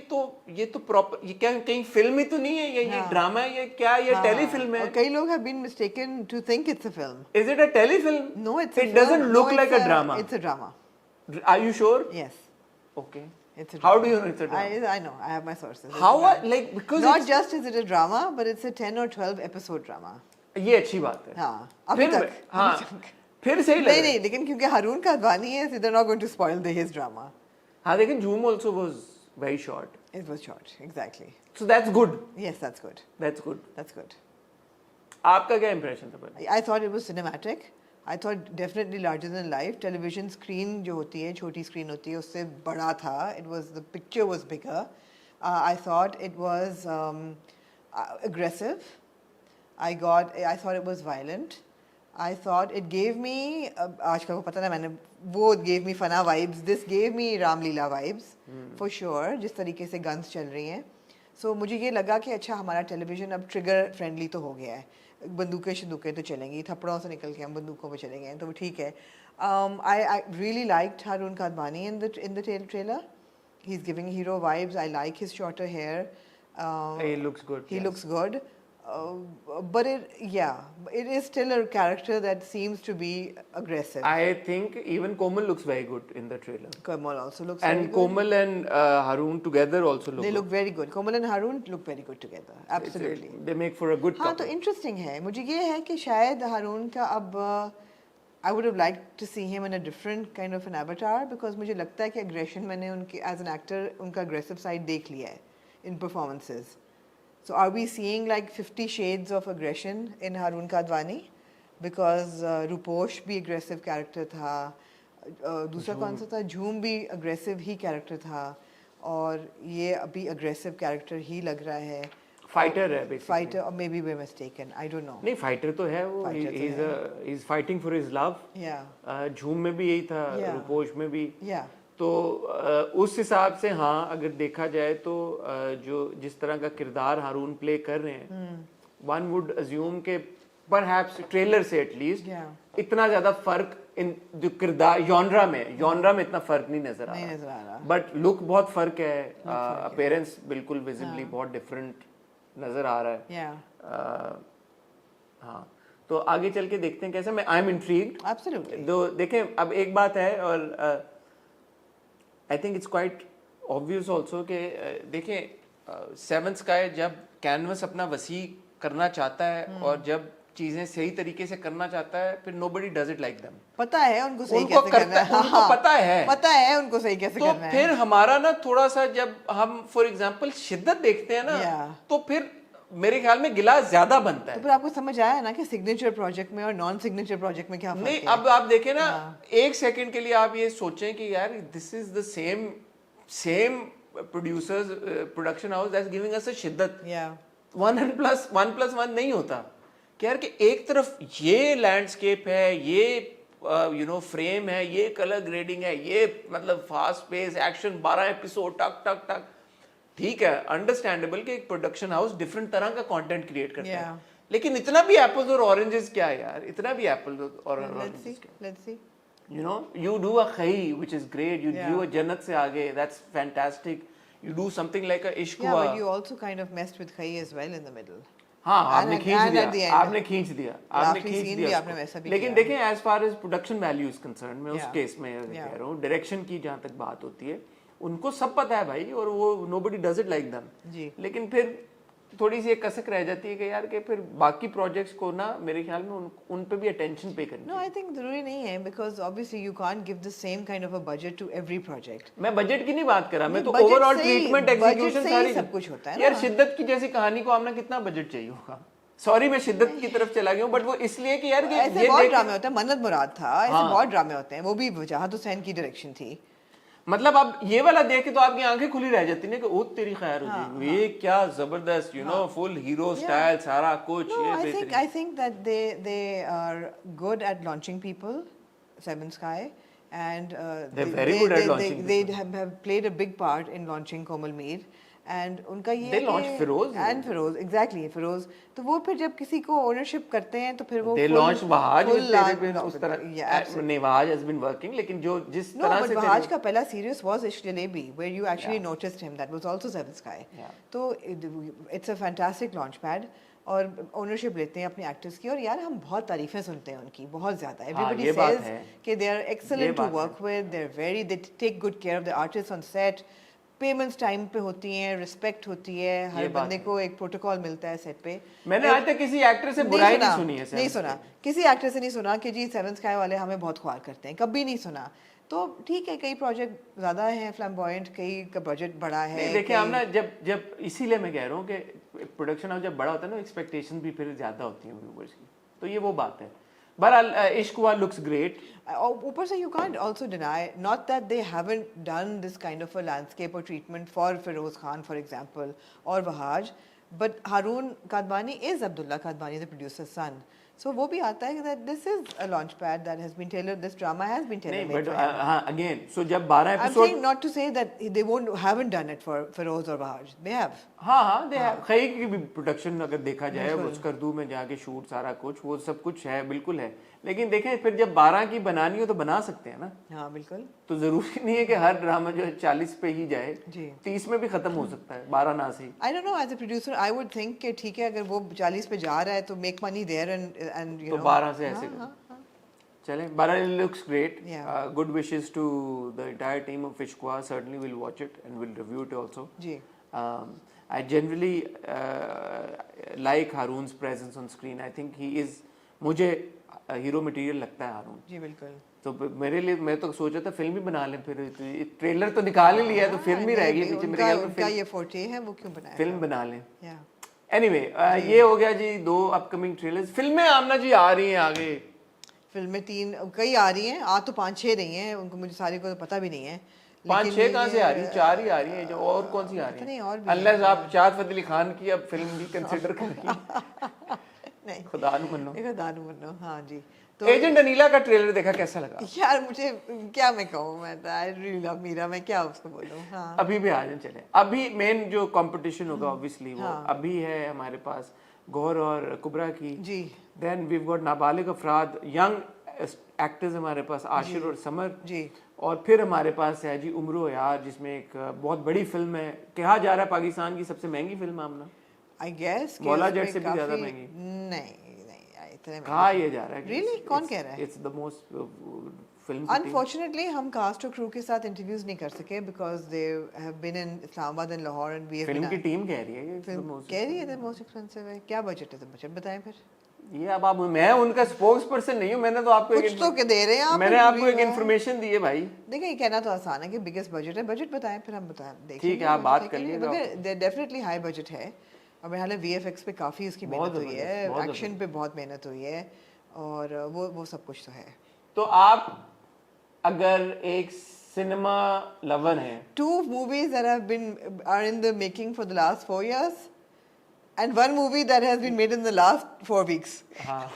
Speaker 1: तो प्रॉपर, ये क्या कहीं फिल्म ही तो नहीं है, ये ड्रामा है, ये क्या, ये टेलीफिल्म है।
Speaker 2: कई लोग have been mistaken to think it's a film.
Speaker 1: Is it a telefilm?
Speaker 2: No, it's a film.
Speaker 1: It doesn't look like a drama.
Speaker 2: It's a drama.
Speaker 1: Are you sure?
Speaker 2: Yes.
Speaker 1: Okay.
Speaker 2: It's a
Speaker 1: How
Speaker 2: drama.
Speaker 1: do you know it's a drama?
Speaker 2: I know. I have my sources.
Speaker 1: How like because
Speaker 2: not just is it a drama, but it's a 10 or 12 episode drama.
Speaker 1: ये अच्छी बात है।
Speaker 2: हाँ, अभी तक।
Speaker 1: हाँ, फिर सही लगा।
Speaker 2: नहीं, लेकिन क्योंकि हारून कादवानी है, so they're not going to spoil his drama.
Speaker 1: हाँ, लेकिन Zoom also was very short.
Speaker 2: It was short, exactly.
Speaker 1: So that's good.
Speaker 2: Yes, that's good.
Speaker 1: That's good.
Speaker 2: That's good.
Speaker 1: आपका क्या impression था पहले?
Speaker 2: I thought it was cinematic. I thought definitely larger than life. Television screen जो होती है, छोटी screen होती है, उससे बड़ा था. It was, the picture was bigger. I thought it was aggressive. I thought it was violent. I thought it gave me, आजकल को पता ना, मैंने वो gave me Fana vibes. This gave me Ramleela vibes for sure. जिस तरीके से guns चल रही हैं. So मुझे ये लगा कि अच्छा हमारा टेलीविजन अब ट्रिगर फ्रेंडली तो हो गया है, बंदूकें तो चलेंगी, थप्पड़ों से निकल के हम बंदूकों पे चले गए, तो वो ठीक है। I really liked Haroon Kadwani in the trailer. He's giving hero vibes. I like his shorter hair.
Speaker 1: He looks good.
Speaker 2: He looks good. But it is still a character that seems to be aggressive.
Speaker 1: I think even Komal looks very good in the trailer.
Speaker 2: Komal also looks very good.
Speaker 1: And Komal and Haroon together also look
Speaker 2: They
Speaker 1: good.
Speaker 2: look very good. Komal and Haroon look very good together. Absolutely.
Speaker 1: They make for a good couple.
Speaker 2: हाँ, तो interesting है। मुझे ये है कि शायद हारून का अब I would have liked to see him in a different kind of an avatar, because मुझे लगता है कि aggression मैंने उनके as an actor उनका aggressive side देख लिया है in performances. So are we seeing like 50 shades of aggression in Haroon Kadwani? Because Ruposh भी aggressive character था, दूसरा कौन सा था, झूम भी aggressive ही character था, और ये अभी aggressive character ही लग रहा है.
Speaker 1: फाइटर है basically.
Speaker 2: fighter, or maybe we're mistaken. I don't know.
Speaker 1: नहीं फाइटर तो है वो,
Speaker 2: Fighter तो
Speaker 1: he is fighting for his love.
Speaker 2: Yeah,
Speaker 1: झूम में भी यही था,
Speaker 2: Yeah.
Speaker 1: रुपोश में भी।
Speaker 2: yeah,
Speaker 1: तो उस हिसाब से हाँ, अगर देखा जाए तो जो जिस तरह का किरदार हारून प्ले कर रहे हैं, वन वुड अज्यूम के परहैप्स ट्रेलर से एटलीस्ट
Speaker 2: Yeah.
Speaker 1: इतना ज्यादा फर्क इन जो किरदार जॉनरा में इतना फर्क नहीं नजर
Speaker 2: नहीं
Speaker 1: आ
Speaker 2: नजर आ रहा।
Speaker 1: बट लुक बहुत फर्क है, अपीयरेंस बिल्कुल विजिबली बहुत डिफरेंट नजर आ रहा है।
Speaker 2: Yeah,
Speaker 1: हाँ, तो आगे चल के देखते हैं कैसे। मैं आई एम इंट्रीग्ड।
Speaker 2: absolutely.
Speaker 1: तो देखें, अब एक बात है, और I think it's quite obvious also कि देखें, सेवन स्काई जब कैनवस अपना वसी करना चाहता है और जब चीजें सही तरीके से करना चाहता है, फिर nobody does it like them.
Speaker 2: पता है उनको सही
Speaker 1: उनको
Speaker 2: कैसे करना है।
Speaker 1: उनको पता है,
Speaker 2: पता है उनको सही कैसे
Speaker 1: तो
Speaker 2: करना है।
Speaker 1: फिर हमारा ना थोड़ा सा, जब हम फॉर एग्जांपल शिद्दत देखते हैं ना,
Speaker 2: Yeah.
Speaker 1: तो फिर मेरे ख्याल में गिलास ज्यादा बनता है।
Speaker 2: तो फिर आपको समझ आया ना कि सिग्नेचर प्रोजेक्ट में और नॉन सिग्नेचर प्रोजेक्ट में क्या फर्क
Speaker 1: नहीं,
Speaker 2: है?
Speaker 1: अब आप देखें ना, एक सेकंड के लिए आप ये सोचें कि यार this is the same producers production house that's giving us a Shiddat.
Speaker 2: Yeah,
Speaker 1: 1+1 नहीं होता कि यार कि एक तरफ ये लैंडस्केप है, ये फ्रेम है, ये कलर ग्रेडिंग है, ये मतलब फास्ट पेस एक्शन, 12 एपिसोड टक टक टक। ठीक है, अंडरस्टैंडेबल कि एक प्रोडक्शन हाउस डिफरेंट तरह का कंटेंट क्रिएट करता है,
Speaker 2: Yeah.
Speaker 1: लेकिन इतना भी एप्पल्स और ऑरेंजेस क्या है यार, इतना भी एप्पल्स और
Speaker 2: let's
Speaker 1: ऑरेंजेस
Speaker 2: see,
Speaker 1: क्या,
Speaker 2: let's see.
Speaker 1: you do a खई which is great, you
Speaker 2: Yeah.
Speaker 1: do a जन्नत से आगे, that's fantastic, you do something like a इश्क
Speaker 2: Yeah,
Speaker 1: हुआ।
Speaker 2: but you also kind of messed with Khai as well in the middle.
Speaker 1: हाँ,
Speaker 2: And
Speaker 1: आपने
Speaker 2: at-
Speaker 1: खींच
Speaker 2: and at the
Speaker 1: दिया,
Speaker 2: end.
Speaker 1: आपने खींच दिया, आपने
Speaker 2: आखिरी
Speaker 1: खींच
Speaker 2: scene
Speaker 1: दिया
Speaker 2: भी
Speaker 1: उसको।
Speaker 2: आपने वैसा भी
Speaker 1: लेकिन
Speaker 2: किया।
Speaker 1: देखें, as far as production value is concerned, मैं उस
Speaker 2: Yeah.
Speaker 1: केस में
Speaker 2: Yeah.
Speaker 1: कह रहा हूँ, डायरेक्शन की जहाँ तक बात होती है, उनको सब पता है भाई, और वो nobody does it like them.
Speaker 2: जी।
Speaker 1: लेकिन फिर थोड़ी सी एक कसक रह जाती है कि यार कि फिर बाकी प्रोजेक्ट्स को ना, मेरे ख्याल में उन पे भी अटेंशन पे करनी
Speaker 2: No, I think जरूरी नहीं है, because obviously you can't give the same kind of a budget to every project.
Speaker 1: मैं बजट की नहीं बात कर रहा, मैं
Speaker 2: नहीं,
Speaker 1: तो
Speaker 2: budget
Speaker 1: ओवरऑल
Speaker 2: से ही-
Speaker 1: ट्रीटमेंट
Speaker 2: budget
Speaker 1: एग्जीक्यूशन
Speaker 2: से ही
Speaker 1: सारी
Speaker 2: सब कुछ होता है
Speaker 1: यार
Speaker 2: ना।
Speaker 1: शिद्दत की जैसी कहानी को आपने कितना बजट चाहिए होगा। सॉरी, मैं शिद्दत की तरफ चला गया हूँ, बट वो इसलिए कि यार कि
Speaker 2: ऐसे
Speaker 1: ये
Speaker 2: बहुत
Speaker 1: देख,
Speaker 2: ड्रामे होते हैं, मन्नत मुराद था, ऐसे
Speaker 1: हाँ।
Speaker 2: बहुत ड्रामे होते हैं, वो भी जहाँ तो सैन की डायरेक्शन थी।
Speaker 1: मतलब अब ये वाला देख के तो आपकी आंखें खुली रह जाती है कि ओ तेरी खैर हो जाएगी, ये क्या जबरदस्त, फुल हीरो स्टाइल सारा कुछ,
Speaker 2: No,
Speaker 1: ये
Speaker 2: I
Speaker 1: बेहतरीन।
Speaker 2: think that they are good at launching people, Seven Sky, and
Speaker 1: They're very good at launching
Speaker 2: they have played a big part in launching Komal Mir. And उनका ये
Speaker 1: They
Speaker 2: है
Speaker 1: launched
Speaker 2: कि-
Speaker 1: Feroz.
Speaker 2: and Feroz, exactly, Feroz. तो वो फिर जब किसी को ओनरशिप करते हैं तो फिर वो
Speaker 1: They
Speaker 2: full-
Speaker 1: launched Wahaj
Speaker 2: full
Speaker 1: with तेरे
Speaker 2: launch-
Speaker 1: पे
Speaker 2: no,
Speaker 1: उस तरह,
Speaker 2: yeah, absolutely.
Speaker 1: नहीं Wahaj has been working, लेकिन जो जिस
Speaker 2: No,
Speaker 1: तरह
Speaker 2: but
Speaker 1: से
Speaker 2: Wahaj
Speaker 1: तेरे-
Speaker 2: का पहला series was Ishq Jalebi, where you actually
Speaker 1: Yeah.
Speaker 2: noticed him. That was also Seven Sky.
Speaker 1: Yeah.
Speaker 2: तो it's a fantastic launch pad. और ओनरशिप लेते हैं अपने एक्टर्स की, और यार हम बहुत तारीफें सुनते हैं उनकी, बहुत ज्यादा। Everybody
Speaker 1: ये बात
Speaker 2: says
Speaker 1: है।
Speaker 2: कि they are
Speaker 1: ये
Speaker 2: excellent to
Speaker 1: बात
Speaker 2: work with. They take good care of the artists on set. Payments time पे होती हैं, रिस्पेक्ट होती है, हर
Speaker 1: बात
Speaker 2: बंदे
Speaker 1: है।
Speaker 2: को एक प्रोटोकॉल मिलता है सेट पे।
Speaker 1: मैंने आज तक किसी एक्टर से बुराई नहीं सुनी है,
Speaker 2: नहीं सुना, किसी एक्टर से नहीं सुना कि जी सेवन स्काई वाले हमें बहुत ख्वार करते हैं, कभी नहीं सुना। तो ठीक है, कई प्रोजेक्ट ज्यादा हैं फ्लैम्बॉयंट, कई का बजट बड़ा है।
Speaker 1: नहीं, देखिए हम ना जब इसीलिए मैं कह रहा हूँ कि प्रोडक्शन हाउस जब बड़ा होता है ना, एक्सपेक्टेशन भी फिर ज्यादा होती है व्यूअर्स की, तो ये वो बात है। बहरहाल इश्क हुआ looks great.
Speaker 2: ऊपर से you can't also deny, not that they haven't done this kind of a landscape or treatment for Feroz Khan, for example, or Wahaj, but Haroon Kadbani is Abdullah Kadbani, the producer's son. So वो भी आता है that this is a launch pad that has been tailored, this drama has been
Speaker 1: नहीं,
Speaker 2: tailored
Speaker 1: but
Speaker 2: for him.
Speaker 1: हाँ, again, so जब 12
Speaker 2: I'm
Speaker 1: episode,
Speaker 2: saying not to say that they haven't done it for Feroz or Wahaj. They have.
Speaker 1: हाँ दे खई की भी production अगर देखा जाए,
Speaker 2: बिल्कुल।
Speaker 1: उस करदू में जाके शूट सारा कुछ, वो सब कुछ है, बिल्कुल है। लेकिन देखें, फिर जब 12 की बनानी हो तो बना सकते हैं ना,
Speaker 2: हाँ बिल्कुल।
Speaker 1: तो जरूरी नहीं है कि हर ड्रामा जो है 40 पे ही जाए,
Speaker 2: जी।
Speaker 1: 30 में भी खत्म हो सकता है, 12 ना से।
Speaker 2: I don't know, as a producer I would think कि ठीक है, अगर वो 40 पे जा रहा है तो make money there and you
Speaker 1: तो
Speaker 2: know.
Speaker 1: 12 से ऐसे
Speaker 2: हाँ, हाँ।
Speaker 1: चलें, but it looks great.
Speaker 2: Yeah.
Speaker 1: Good wishes to the entire team of Ishqua. Certainly we'll watch it and we'll review it also.
Speaker 2: जी।
Speaker 1: I generally like Haroon's presence on screen. I think he is, मुझे hero material लगता है हारून।
Speaker 2: जी बिल्कुल।
Speaker 1: तो मेरे लिए, मैं तो सोचा था फिल्म ही बना लें, फिर ट्रेलर तो निकाल ही लिया, तो फिल्म ही रहेगी पीछे। मेरे ख्याल में
Speaker 2: उनका ये फोर्टे है, वो क्यों बनाया?
Speaker 1: फिल्म बना लें।
Speaker 2: Yeah.
Speaker 1: एनीवे ये हो गया जी 2 अपकमिंग ट्रेलर्स। फिल्में आमना जी आ रही हैं आगे।
Speaker 2: फिल्में 3 कई आ रही हैं, आ तो 5-6 रही हैं, उनको मुझे सारी को तो पता भी नहीं है,
Speaker 1: 5-6 कहाँ से आ रही है? 4 ही आ रही है, जो और कौन सी आ रही
Speaker 2: नहीं,
Speaker 1: है?
Speaker 2: और भी
Speaker 1: अनलेस आप शाहद फतेह अली खान की अब फिल्म भी कंसिडर करेंगी।
Speaker 2: नहीं,
Speaker 1: खुदा न मनो।
Speaker 2: एक दान मनो, हाँ जी। तो
Speaker 1: एजेंट अनीला का ट्रेलर देखा, कैसा लगा?
Speaker 2: यार मुझे क्या मैं कहूँ, मैं आई रियली लव मीरा, मैं क्या उसको बोलूँ। हाँ
Speaker 1: अभी भी आ जाए चले। अभी मेन जो कंपटीशन होगा ऑब्वियसली वो अभी है हमारे पास गौर और कुबरा की।
Speaker 2: जी।
Speaker 1: देन वी गॉट नाबालिग अफराद, यंग एक्टर्स हमारे पास आशिर और समर
Speaker 2: जी।
Speaker 1: और फिर हमारे पास है जी उम्रो यार, जिसमें एक बहुत बड़ी फिल्म है, कहा जा रहा है पाकिस्तान की सबसे महंगी फिल्म आमना।
Speaker 2: आई गेस
Speaker 1: मौला जेट से भी ज्यादा महंगी।
Speaker 2: नहीं नहीं, इतने
Speaker 1: कहा ये जा रहा है
Speaker 2: रियली कौन कह रहा है?
Speaker 1: It's the most film.
Speaker 2: Unfortunately हम कास्ट और क्रू के साथ इंटरव्यूज नहीं कर सके because they have been in Islamabad and Lahore and we have
Speaker 1: film की टीम कह रही है ये
Speaker 2: कह रही है मोस्ट एक्सपेंसिव है। क्या बजट है? तो बजट बताएं फिर।
Speaker 1: ये अब आप, मैं उनका स्पोक्स पर्सन नहीं हूँ, मैंने तो आपको
Speaker 2: कुछ तो के दे रहे हैं आप,
Speaker 1: मैंने आपको एक इन्फॉर्मेशन दी है भाई।
Speaker 2: देखिए ये कहना तो आसान है कि बिगेस्ट बजट है, बजट बताएं फिर हम बता देखेंगे।
Speaker 1: ठीक है, आप बात कर लीजिए।
Speaker 2: मगर डेफिनेटली हाई बजट है और मेरे ख्याल है वीएफएक्स पे काफ़ी उसकी मेहनत हुई है, एक्शन पे बहुत मेहनत हुई है और वो सब कुछ तो है।
Speaker 1: तो आप अगर एक सिनेमा लवर हैं,
Speaker 2: 2 movies that have been are in the making for the last 4 years and 1 movie that has been made in the last 4 weeks.
Speaker 1: हाँ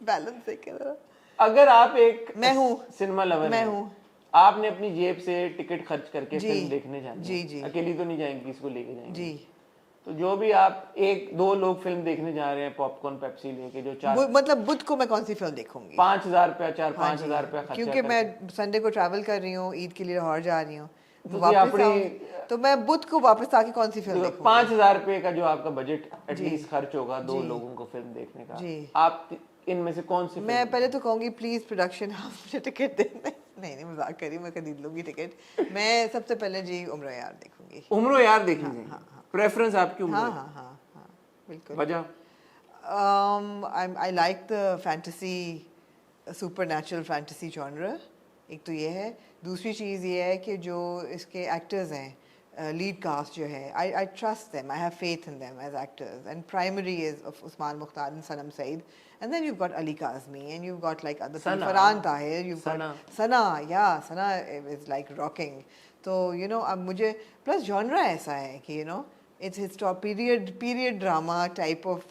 Speaker 2: बैलेंस है क्या?
Speaker 1: अगर आप एक
Speaker 2: मैं हूँ
Speaker 1: सिनेमा लवर
Speaker 2: मैं
Speaker 1: हैं,
Speaker 2: हूँ
Speaker 1: आपने अपनी जेब से टिकट खर्च करके
Speaker 2: जी,
Speaker 1: फिल्म देखने जानी
Speaker 2: जी,
Speaker 1: है,
Speaker 2: जी।
Speaker 1: अकेली तो नहीं जाएंगे, किसको लेके जाएंगे?
Speaker 2: जी।
Speaker 1: तो जो भी आप 1-2 लोग फिल्म देखने जा रहे हैं पॉपकॉर्न पेप्सी लेके, जो 4
Speaker 2: मतलब बुध को मैं कौन सी फिल्म देखूंगी?
Speaker 1: 5,000 रुपया 4-5
Speaker 2: हाँ
Speaker 1: हजार रुपया खर्चा
Speaker 2: क्योंकि
Speaker 1: करके।
Speaker 2: मैं संडे को ट्रैवल कर रही हूँ, ईद के लिए लाहौर जा रही हूँ,
Speaker 1: तो
Speaker 2: वापस
Speaker 1: अपनी-
Speaker 2: आऊंगी, तो मैं बुध को वापस आके कौन सी फिल्म देखूंगी?
Speaker 1: 5,000 रुपए का जो आपका बजट एटलीस्ट खर्च होगा 2 लोगों को फिल्म देखने का,
Speaker 2: जी।
Speaker 1: आप इनमें से कौन सी
Speaker 2: मैं पहले तो कहूंगी प्लीज प्रोडक्शन आप मुझे टिकट दें। नहीं मजाक करी, मैं खरीद लूंगी टिकट। मैं सबसे पहले जी उम्र यार देखूंगी।
Speaker 1: उम्रो यार देखेंगे? प्रेफरेंस आपकी उम्र?
Speaker 2: हाँ बिल्कुल।
Speaker 1: वजह?
Speaker 2: I like the fantasy, supernatural fantasy genre. एक तो ये है। दूसरी चीज़ ये है कि जो इसके एक्टर्स हैं, लीड कास्ट जो है, I trust them, I have faith in them as actors. And primary is of Usman Mukhtar and Sanam Saeed. And then you've got Ali Kazmi and you've got like other people, Farhan Tahir, you've got Sana, yeah, Sana is like rocking. तो you know अब मुझे plus genre ऐसा है कि you know it's period drama type of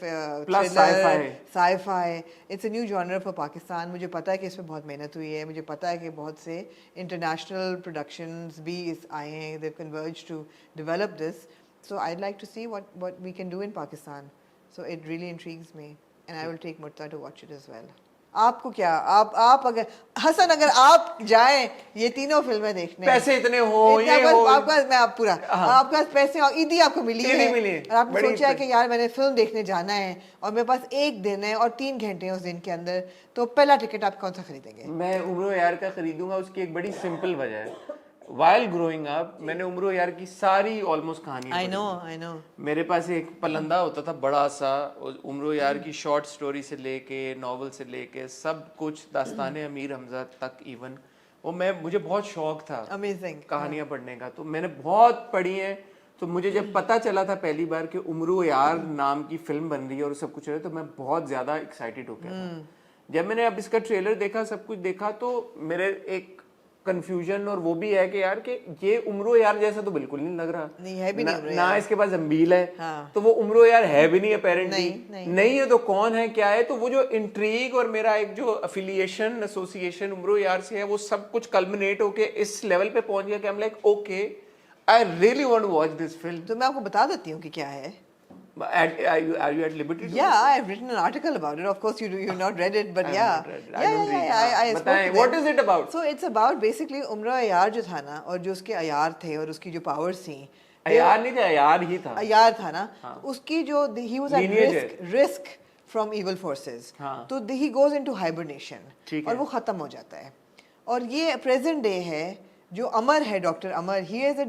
Speaker 1: plus
Speaker 2: thriller, sci-fi. It's a new genre for Pakistan. मुझे पता है कि इसमें बहुत मेहनत हुई है, मुझे पता है कि बहुत से international productions भी इस आए हैं, they've converged to develop this. So I'd like to see what we can do in Pakistan. So it really intrigues me and I will take Mutta to watch it as well. आपको क्या, आप अगर हसन अगर आप जाएं ये तीनों फिल्में देखने,
Speaker 1: पैसे इतने हो ये हो,
Speaker 2: आपका मैं आप पूरा आपके पास पैसे और ईदी आपको मिली है और आपने सोचा है कि यार मैंने फिल्म देखने जाना है और मेरे पास 1 दिन है और 3 घंटे हैं उस दिन के अंदर, तो पहला टिकट आप कौन सा खरीदेंगे?
Speaker 1: मैं उम्रो यार का खरीदूंगा। उसकी एक बड़ी सिंपल वजह है, While growing up, मैंने उम्रो यार की सारी ऑलमोस्ट कहानियां
Speaker 2: I know.
Speaker 1: मेरे पास एक पलंदा होता था बड़ा सा, उम्रो यार की शॉर्ट स्टोरी से लेके नॉवल से लेके सब कुछ, दास्ताने अमीर हमजा तक इवन, वो मुझे बहुत शौक था
Speaker 2: अमेजिंग
Speaker 1: कहानियां पढ़ने का, तो मैंने बहुत पढ़ी है। तो मुझे जब पता चला था पहली बार कि उम्रो यार नाम की फिल्म बन रही है और सब कुछ है, तो मैं बहुत ज्यादा एक्साइटेड हो गया था। जब मैंने अब इसका ट्रेलर देखा, सब कुछ देखा, तो मेरे एक कंफ्यूजन और वो भी है कि यार कि ये उम्रो यार जैसा तो बिल्कुल नहीं लग रहा,
Speaker 2: नहीं है भी नहीं
Speaker 1: ना इसके पास जंबील है,
Speaker 2: हाँ।
Speaker 1: तो वो उम्रो यार है भी नहीं अपेरेंटली,
Speaker 2: नहीं
Speaker 1: है तो कौन है क्या है, तो वो जो इंट्रीग और मेरा एक जो अफिलिएशन एसोसिएशन उम्रो यार से है, वो सब कुछ कल्मिनेट होके इस लेवल पे पहुंच गया कि I am like okay I really want to watch this film.
Speaker 2: तो मैं आपको बता देती हूँ कि क्या है।
Speaker 1: Are you at liberty to?
Speaker 2: Yeah, I've written an article about it. Of course, you've not read it, but
Speaker 1: I
Speaker 2: yeah.
Speaker 1: have not read it. I don't read.
Speaker 2: I spoke to them.
Speaker 1: What is it about?
Speaker 2: So it's about basically उम्र अयार जो था ना, और जो उसके अयार थे और उसकी जो powers थी,
Speaker 1: अयार नहीं था, अयार ही था,
Speaker 2: अयार था ना, उसकी जो he was at risk from evil forces, तो he goes into hibernation और वो खत्म हो जाता है। और ये present day है, जो अमर है, doctor Amar, he is a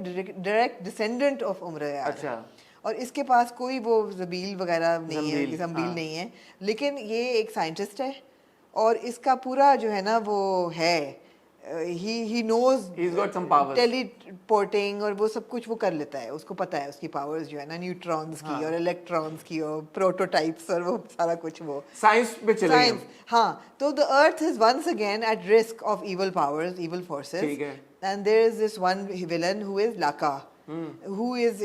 Speaker 2: direct descendant of उम्र अयार।
Speaker 1: अच्छा।
Speaker 2: और इसके पास कोई वो जबील वगैरह नहीं है, जंबील नहीं है, लेकिन ये एक साइंटिस्ट है और इसका पूरा जो है ना वो है, he knows,
Speaker 1: he's got some powers,
Speaker 2: teleporting और वो सब कुछ वो कर लेता है, उसको पता है उसकी पावर्स जो है ना, न्यूट्रॉन्स की और इलेक्ट्रॉन्स की और प्रोटोटाइप्स और वो सारा कुछ, वो
Speaker 1: साइंस पे चले गए।
Speaker 2: हाँ, तो the earth is once again at risk of evil powers, evil forces, and there is this one villain who is Laka, who is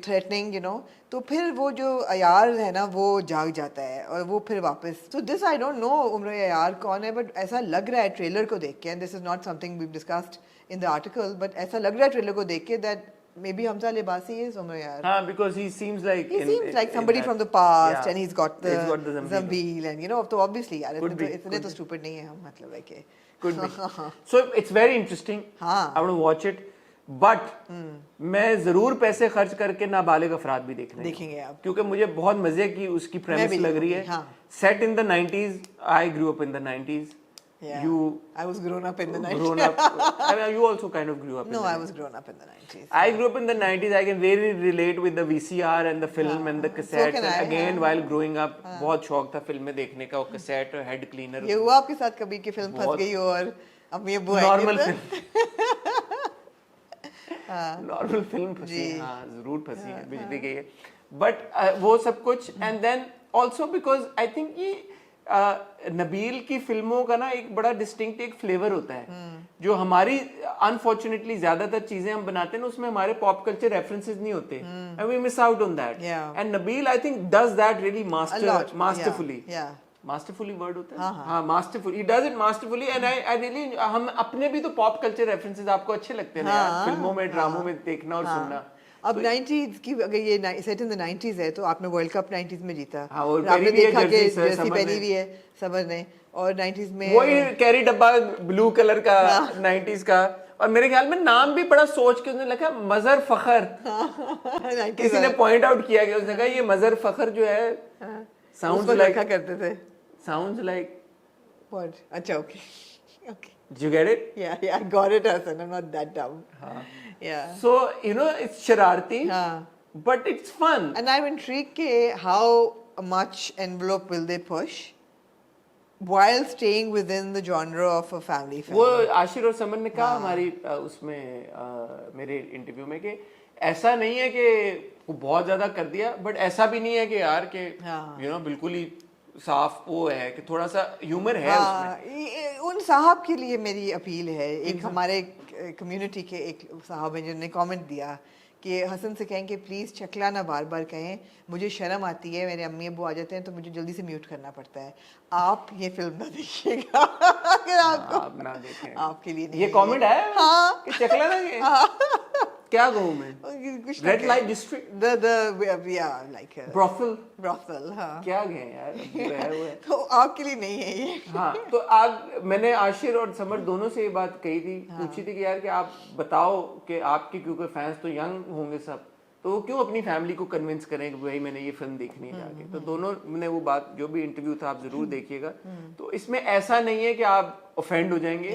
Speaker 2: threatening, you know. तो फिर वो जो अयार है ना वो जाग जाता है और वो फिर वापस. So this I don't know उम्र अयार कौन है, but ऐसा लग रहा है ट्रेलर को देख के, and this is not something we've discussed in the article, but ऐसा लग रहा है ट्रेलर को देख के that maybe Hamza Lebasi is उम्र अयार.
Speaker 1: हाँ, because he seems like
Speaker 2: somebody from the past,
Speaker 1: yeah,
Speaker 2: and he's got the
Speaker 1: Zambil,
Speaker 2: and you know, तो obviously यार
Speaker 1: इतने
Speaker 2: तो stupid नहीं है हम, मतलब है कि
Speaker 1: could be. So it's very interesting.
Speaker 2: हाँ.
Speaker 1: I want to watch it. But मैं जरूर पैसे खर्च करके नाबालिग अफराद भी
Speaker 2: देखेंगे आप,
Speaker 1: क्योंकि मुझे बहुत मजे की उसकी प्रेमिस लग रही है.
Speaker 2: हाँ.
Speaker 1: Set in the 90s. I grew up in the 90s.
Speaker 2: Yeah.
Speaker 1: You
Speaker 2: I was grown up in the 90s.
Speaker 1: Grown up. I mean, you also kind of grew up.
Speaker 2: No,
Speaker 1: in the
Speaker 2: I
Speaker 1: 90s.
Speaker 2: was grown up in the 90s.
Speaker 1: I grew up in the 90s. I can really relate with the VCR and the film and the cassettes.
Speaker 2: can I,
Speaker 1: and again,
Speaker 2: हाँ.
Speaker 1: while growing up, बहुत शौक था फिल्में देखने का, और cassette और head cleaner.
Speaker 2: ये हुआ आपके साथ कभी कि फिल्म फंस गई हो और अम्मी अब्बू आए?
Speaker 1: Normal film. नॉर्मल फिल्म फंसी है, हाँ जरूर फंसी है, बिजली गई है. बट वो सब कुछ, and then also because I think ये नबील की फिल्मों का ना एक बड़ा डिस्टिंक्ट एक फ्लेवर होता है, जो हमारी अनफॉर्चुनेटली ज्यादातर चीजें हम बनाते हैं ना उसमें हमारे पॉप कल्चर रेफरेंसेस नहीं होते, and we miss out on that. And Nabeel I think does that really masterfully. Masterfully word होता है, हाँ masterful. He does it masterfully, and I really, हम अपने भी तो पॉप कल्चर रेफरेंसेस आपको अच्छे लगते हैं ना यार, फिल्मों में ड्रामों में देखना और सुनना.
Speaker 2: अब 90s की, अगर ये सेट इन द 90s है तो आपने वर्ल्ड कप 90s में जीता.
Speaker 1: हाँ, और
Speaker 2: आपने देखा कि
Speaker 1: जर्सी
Speaker 2: जर्सी पहनी हुई है समर ने, और 90s में
Speaker 1: वही कैरी डब्बा ब्लू कलर का 90s का, और मेरे ख्याल में नाम भी बड़ा सोच के उसने लिखा मजर फखर. किसी ने पॉइंट आउट किया कि उसने कहा ये मजर फखर जो है साउंड्स लाइक
Speaker 2: करते थे,
Speaker 1: sounds like
Speaker 2: what? अच्छा, okay. Okay.
Speaker 1: Did you get it?
Speaker 2: Yeah, I got it, Hassan. I'm not that dumb. Yeah.
Speaker 1: So, you know, it's shararti, but it's fun.
Speaker 2: And I'm intrigued ke how much envelope will they push while staying within the genre of a family film.
Speaker 1: वो आशिर और summer ने कहा हमारी उसमें मेरे interview में कि ऐसा नहीं है कि वो बहुत ज्यादा कर दिया, बट ऐसा भी नहीं है कि यार के you know बिल्कुल ही साफ वो है कि थोड़ा सा ह्यूमर है उसमें.
Speaker 2: उन साहब के लिए मेरी अपील है, एक हमारे कम्युनिटी के एक साहब हैं जिन्होंने कमेंट दिया कि हसन से कहें कि प्लीज़ चकला ना बार बार कहें, मुझे शर्म आती है, मेरे अम्मी अब्बू आ जाते हैं तो मुझे जल्दी से म्यूट करना पड़ता है. आप ये फिल्म ना देखिएगा अगर आपको,
Speaker 1: आप ना देखें,
Speaker 2: आपके लिए नहीं.
Speaker 1: ये कमेंट है
Speaker 2: हाँ
Speaker 1: कि चकला ना क्या कहूँ मैं, red light district,
Speaker 2: like brothel, हाँ
Speaker 1: क्या गए यार.
Speaker 2: तो आपके लिए नहीं है ये.
Speaker 1: हाँ, तो आज मैंने आशिर और समर दोनों से ये बात कही थी, पूछी थी कि यार कि आप बताओ कि आपके क्योंकि फैंस तो यंग होंगे सब, तो वो क्यों अपनी फैमिली को कन्विंस करें कि भाई मैंने ये फिल्म देखनी है जाके. तो दोनों ने वो बात, जो भी इंटरव्यू था आप जरूर देखिएगा. तो इसमें ऐसा नहीं है कि आप ऑफेंड हो जाएंगे,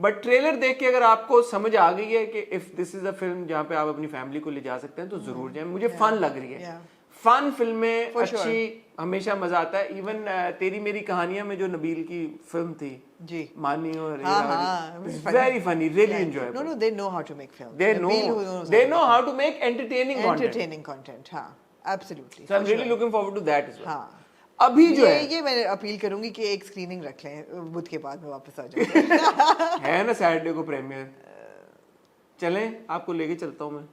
Speaker 1: बट ट्रेलर देख के अगर आपको समझ आ गई है कि if this is a film जहाँ पे आप अपनी फैमिली को ले जा सकते हैं तो जरूर जाएं. मुझे फन लग रही है, फन फिल्में अच्छी, हमेशा मजा आता है. इवन तेरी मेरी कहानियां में जो नबील की फिल्म थी जी, मानी और very funny, really enjoyable.
Speaker 2: No, they know how to make films.
Speaker 1: They know how to make entertaining
Speaker 2: content. हाँ, absolutely.
Speaker 1: So I'm really looking forward to that as well.
Speaker 2: हाँ.
Speaker 1: अभी जो है
Speaker 2: ये मैं अपील करूंगी कि एक स्क्रीनिंग रख लें, बुध के बाद में वापस आ जाऊँ.
Speaker 1: है ना सैटरडे को प्रीमियर, चलें आपको लेके चलता हूँ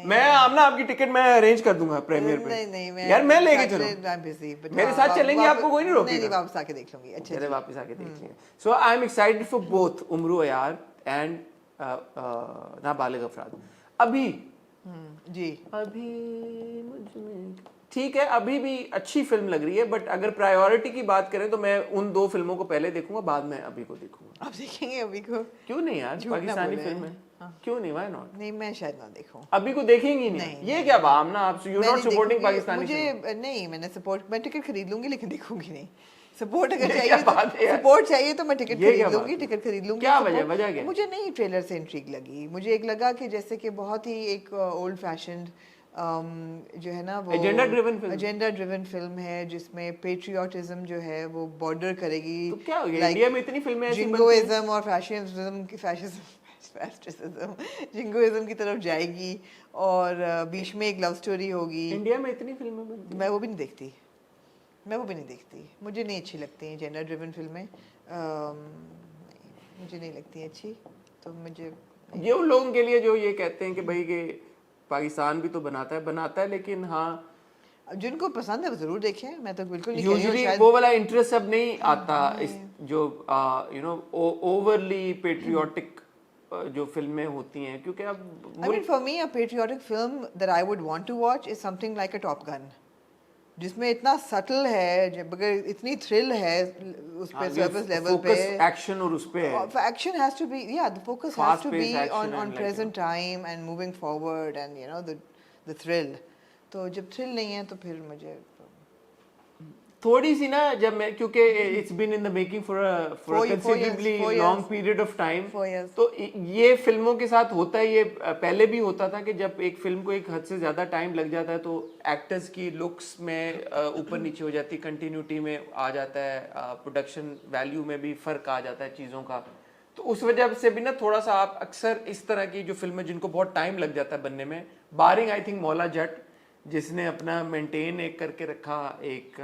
Speaker 1: मैं आमना आपकी टिकट मैं अरेंज कर दूंगा प्रीमियर पे.
Speaker 2: नहीं
Speaker 1: यार मैं लेके चलूं, मेरे साथ चलेंगे, आपको कोई नहीं रोकेगा.
Speaker 2: नहीं, वापस आके देख लूंगी. अच्छा,
Speaker 1: चले वापस आके देख लेंगे. So I am excited for both Umro Ayyar and नाबालिग अफराद. अभी
Speaker 2: जी,
Speaker 1: अभी मुझमें ठीक है, अभी भी अच्छी फिल्म लग रही है, बट अगर प्रायोरिटी की बात करें तो मैं उन दो फिल्मों को पहले देखूंगा, बाद में अभी को देखूंगा.
Speaker 2: आप देखेंगे अभी को?
Speaker 1: क्यों नहीं यार, पाकिस्तानी फिल्म है. क्यों नहीं, व्हाई नॉट?
Speaker 2: नहीं, मैं शायद ना देखूं.
Speaker 1: अभी को देखेंगी नहीं. ये क्या बात ना, आप you not supporting Pakistani film.
Speaker 2: मुझे नहीं, मैंने सपोर्ट, मैं टिकट खरीद लूंगी लेकिन देखूंगी नहीं. सपोर्ट अगर चाहिए तो सपोर्ट चाहिए तो मैं टिकट खरीद लूंगी.
Speaker 1: क्या वजह क्या?
Speaker 2: मुझे नहीं ट्रेलर से इंट्रिग लगी. मुझे एक लगा कि जैसे कि बहुत ही एक ओल्ड फैशन्ड जो है ना वो एजेंडा ड्रिवन फिल्म है जिसमें पेट्रियोटिज्म जो है वो बॉर्डर करेगी.
Speaker 1: तो क्या हो गया, इंडिया में इतनी फिल्में ऐसी
Speaker 2: जिंगोइज्म और जिंगोइज्म की तरफ जाएगी और बीच में एक लव स्टोरी होगी.
Speaker 1: इंडिया में इतनी फिल्में बनती,
Speaker 2: मैं वो भी नहीं देखती. मुझे नहीं अच्छी लगती हैं जेंडर ड्रिवन फिल्में. मुझे नहीं लगती अच्छी, तो मुझे
Speaker 1: ये उन लोगों के लिए जो ये कहते हैं कि भाई कि पाकिस्तान भी तो बनाता है लेकिन हाँ
Speaker 2: जिनको पसंद है वो जरूर देखें, मैं तो बिल्कुल नहीं कह रही हूँ
Speaker 1: यूजुअली
Speaker 2: शायद
Speaker 1: वो वाला इंटरेस्ट अब नहीं आता इस जो यू नो ओवरली पेट्रियोटिक जो फिल्में होती हैं क्योंकि अब
Speaker 2: I mean, for me, a patriotic film that I would want to watch is something like a Top Gun, जिसमें इतना सटल है, मगर इतनी थ्रिल है उस पे सरफेस लेवल पे.
Speaker 1: फोकस एक्शन और उस पे है
Speaker 2: Action has to be, yeah, the focus has to
Speaker 1: Fast-paced
Speaker 2: be
Speaker 1: action
Speaker 2: on
Speaker 1: and like,
Speaker 2: present time and moving forward and you know the thrill. तो जब थ्रिल नहीं है तो फिर मुझे
Speaker 1: थोड़ी सी ना जब मैं क्योंकि it's been in the making for considerably
Speaker 2: 4 years.
Speaker 1: Long period of time
Speaker 2: 4 years.
Speaker 1: तो ये फिल्मों के साथ होता है ये पहले भी होता था कि जब एक फिल्म को एक हद से ज्यादा टाइम लग जाता है तो एक्टर्स की लुक्स में ऊपर नीचे हो जाती है, कंटिन्यूटी में आ जाता है, प्रोडक्शन वैल्यू में भी फर्क आ जाता है चीज़ों का. तो उस वजह से भी ना थोड़ा सा आप अक्सर इस तरह की जो फिल्में जिनको बहुत टाइम लग जाता है बनने में, बारिंग आई थिंक मौला जट जिसने अपना मेंटेन एक करके रखा एक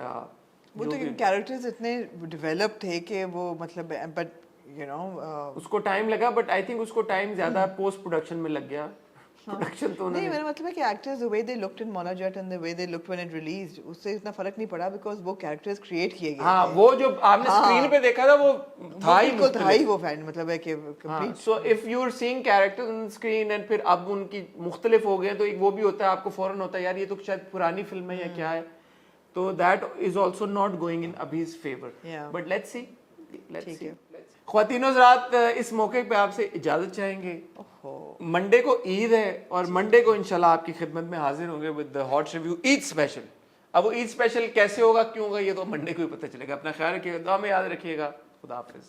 Speaker 2: वो तो कैरेक्टर्स इतने डेवलप थे कि वो मतलब बट यू नो
Speaker 1: उसको टाइम लगा बट आई थिंक उसको टाइम ज्यादा पोस्ट प्रोडक्शन में लग गया. प्रोडक्शन तो
Speaker 2: नहीं, मेरा मतलब है कि actors the way they looked in Maula Jatt and the way they looked when it released उससे इतना फर्क नहीं पड़ा बिकॉज़ वो कैरेक्टर्स क्रिएट किए गए
Speaker 1: हाँ वो जो आपने स्क्रीन पे देखा था वो था ही
Speaker 2: बिल्कुल था ही वो फैन मतलब है कि complete.
Speaker 1: So if you are seeing characters on screen and फिर अब उनकी मुख्तलिफ हो गए तो एक वो भी होता है आपको फौरन होता है यार ये तो शायद पुरानी फिल्म है या क्या है, तो that is also not going in अभी's फेवर. बट लेट्स सी ख्वातीनो हज़रात, इस मौके पे आपसे इजाजत चाहेंगे. मंडे को ईद है और मंडे को इंशाल्लाह आपकी खिदमत में हाजिर होंगे with the hot review Eid special. अब वो ईद स्पेशल कैसे होगा क्यों होगा ये तो मंडे को ही पता चलेगा. अपना ख्याल रखिएगा, दुआ में याद रखिएगा. खुदा हाफिज.